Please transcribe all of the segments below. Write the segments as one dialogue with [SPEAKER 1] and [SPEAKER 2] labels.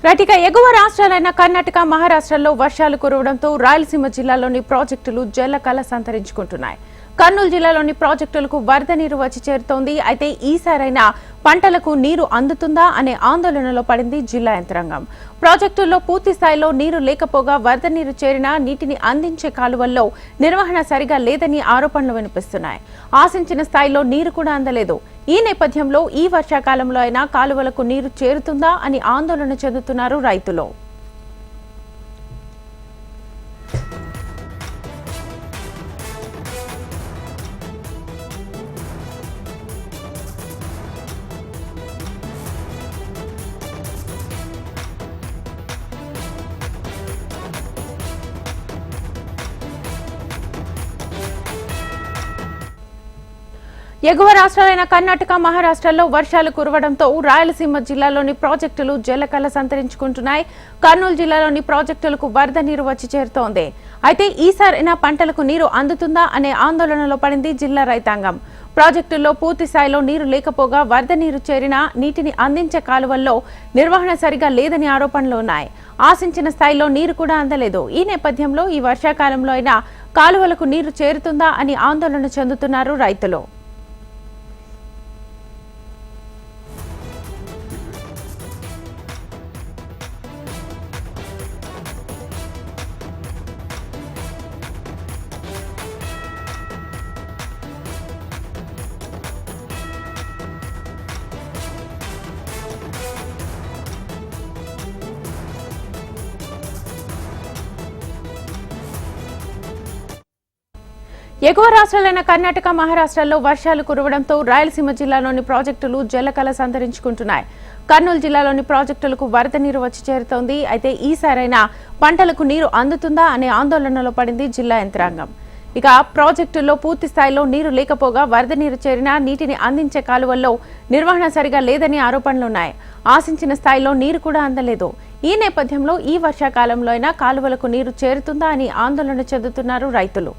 [SPEAKER 1] Right ఎగువ రాష్ట్రాలైన కర్ణాటక మహారాష్ట్రలో వర్షాలు కురవడంతో రాయలసీమ జిల్లాలోని ప్రాజెక్టులు జలకళ సంతరించుకుంటున్నాయి. కర్నూలు జిల్లాలోని ప్రాజెక్టులకు వరద నీరు వచ్చి చేరుతోంది. అయితే ఈసారైనా పంటలకు నీరు అందుతుందా అనే ఆందోళనలో పడింది జిల్లా యంత్రాంగం. ప్రాజెక్టుల్లో పూర్తి స్థాయిలో నీరు లేకపోగా వరద నీరు చేరినా నీటిని అందించే కాలువల్లో నిర్వహణ సరిగా లేదని ఆరోపణలు వినిపిస్తున్నాయి. ఆశించిన స్థాయిలో నీరు కూడా అందలేదు. ఈ నేపథ్యంలో ఈ వర్షాకాలంలో అయినా కాలువలకు నీరు చేరుతుందా అని ఆందోళన చెందుతున్నారు రైతులు. ఎగువ రాష్ట్రాలైన కర్ణాటక మహారాష్ట్రలో వర్షాలు కురవడంతో రాయలసీమ జిల్లాలోని ప్రాజెక్టులు జలకళ సంతరించుకుంటున్నాయి. కర్నూలు జిల్లాలోని ప్రాజెక్టులకు వరద నీరు వచ్చి చేరుతోంది. అయితే ఈసారైనా పంటలకు నీరు అందుతుందా అనే ఆందోళనలో పడింది జిల్లా రైతాంగం. ప్రాజెక్టుల్లో పూర్తి స్థాయిలో నీరు లేకపోగా వరద నీరు చేరినా నీటిని అందించే కాలువల్లో నిర్వహణ సరిగా లేదని ఆరోపణలు ఉన్నాయి. ఆశించిన స్థాయిలో నీరు కూడా అందలేదు. ఈ నేపథ్యంలో ఈ వర్షాకాలంలో అయినా కాలువలకు నీరు చేరుతుందా అని ఆందోళన చెందుతున్నారు రైతులు. ఎగువ రాష్ట్రాలైన కర్ణాటక మహారాష్ట్రలో వర్షాలు కురవడంతో రాయలసీమ జిల్లాలోని ప్రాజెక్టులు జలకళ సంతరించుకుంటున్నాయి. కర్నూలు జిల్లాలోని ప్రాజెక్టులకు వరద నీరు వచ్చి చేరుతోంది. అయితే ఈసారైనా పంటలకు నీరు అందుతుందా అనే ఆందోళనలో పడింది జిల్లా యంత్రాంగం. ఇక ప్రాజెక్టుల్లో పూర్తి స్థాయిలో నీరు లేకపోగా వరద నీరు చేరినా నీటిని అందించే కాలువల్లో నిర్వహణ సరిగా లేదని ఆరోపణలున్నాయి. ఆశించిన స్థాయిలో నీరు కూడా అందలేదు. ఈ నేపథ్యంలో ఈ వర్షాకాలంలో అయినా కాలువలకు నీరు చేరుతుందా అని ఆందోళన చెందుతున్నారు రైతులు.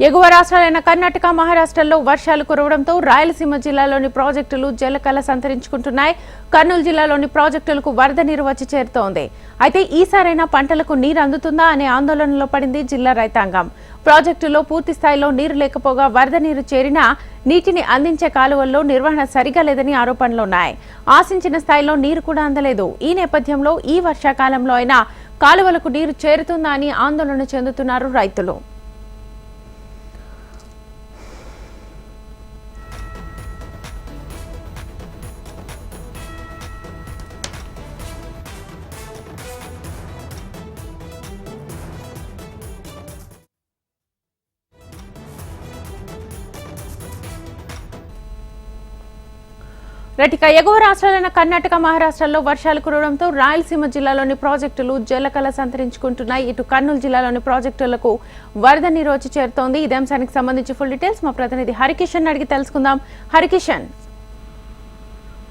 [SPEAKER 1] ఎగువ రాష్ట్రాలైన కర్ణాటక మహారాష్ట్రలో వర్షాలు కురవడంతో రాయలసీమ జిల్లాలోని ప్రాజెక్టులు జలకళ సంతరించుకుంటున్నాయి. కర్నూలు జిల్లాలోని ప్రాజెక్టులకు వరద నీరు వచ్చి చేరుతోంది. అయితే ఈసారైనా పంటలకు నీరు అందుతుందా అనే ఆందోళనలో పడింది జిల్లా రైతాంగం. ప్రాజెక్టులో పూర్తి స్థాయిలో నీరు లేకపోగా వరద నీరు చేరినా నీటిని అందించే కాలువల్లో నిర్వహణ సరిగా లేదని ఆరోపణలున్నాయి. ఆశించిన స్థాయిలో నీరు కూడా అందలేదు. ఈ నేపథ్యంలో ఈ వర్షాకాలంలో అయినా కాలువలకు నీరు చేరుతుందా అని ఆందోళన చెందుతున్నారు రైతులు. రటిక ఎగువ రాష్ట్రాలైన కర్ణాటక మహారాష్ట్రలో వర్షాలు కురవడంతో రాయలసీమ జిల్లాలోని ప్రాజెక్టులు జలకళ సంతరించుకుంటున్నాయి. ఇటు కర్నూలు జిల్లాలోని ప్రాజెక్టులకు వరద నీరు వచ్చి చేరుతోంది. ఇదే అంశానికి సంబంధించి ఫుల్ డీటెయిల్స్ మా ప్రతినిధి హరికిషన్ అడిగి తెలుసుకుందాం. హరికిషన్.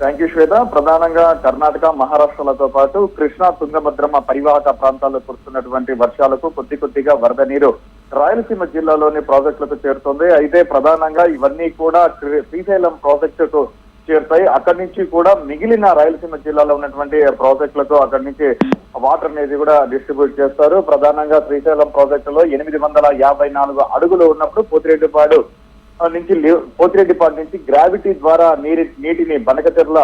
[SPEAKER 2] థ్యాంక్ యూ శ్వేత. ప్రధానంగా కర్ణాటక మహారాష్ట్రలతో పాటు కృష్ణా తుంగభద్రమ్మ పరివాహక ప్రాంతాల్లో కురుస్తున్నటువంటి వర్షాలకు కొద్దిగా వరద నీరు రాయలసీమ జిల్లాలోని ప్రాజెక్టులకు చేరుతోంది. అయితే ప్రధానంగా ఇవన్నీ కూడా శ్రీశైలం ప్రాజెక్టుకు చేరుతాయి. అక్కడి నుంచి కూడా మిగిలిన రాయలసీమ జిల్లాలో ఉన్నటువంటి ప్రాజెక్టులకు అక్కడి నుంచి వాటర్ అనేది కూడా డిస్ట్రిబ్యూట్ చేస్తారు. ప్రధానంగా శ్రీశైలం ప్రాజెక్టులో 854 అడుగులు ఉన్నప్పుడు పోతిరెడ్డిపాడు నుంచి గ్రావిటీ ద్వారా నీటిని బనకచెర్ల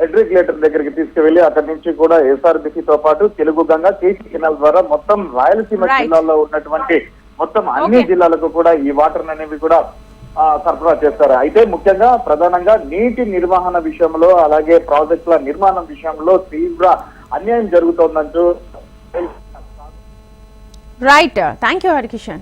[SPEAKER 2] హెడ్రిగ్యులేటర్ దగ్గరికి తీసుకువెళ్లి అక్కడి నుంచి కూడా ఎస్ఆర్బిసితో పాటు తెలుగు గంగా కేసీ కెనాల్ ద్వారా మొత్తం రాయలసీమ జిల్లాలో ఉన్నటువంటి మొత్తం అన్ని జిల్లాలకు కూడా ఈ వాటర్ అనేవి కూడా సరఫరా చేస్తారు. అయితే ముఖ్యంగా ప్రధానంగా నీటి నిర్వహణ విషయంలో అలాగే ప్రాజెక్టుల నిర్మాణం విషయంలో తీవ్ర అన్యాయం జరుగుతోందంటూ
[SPEAKER 1] రైట్. Thank you Harikishan.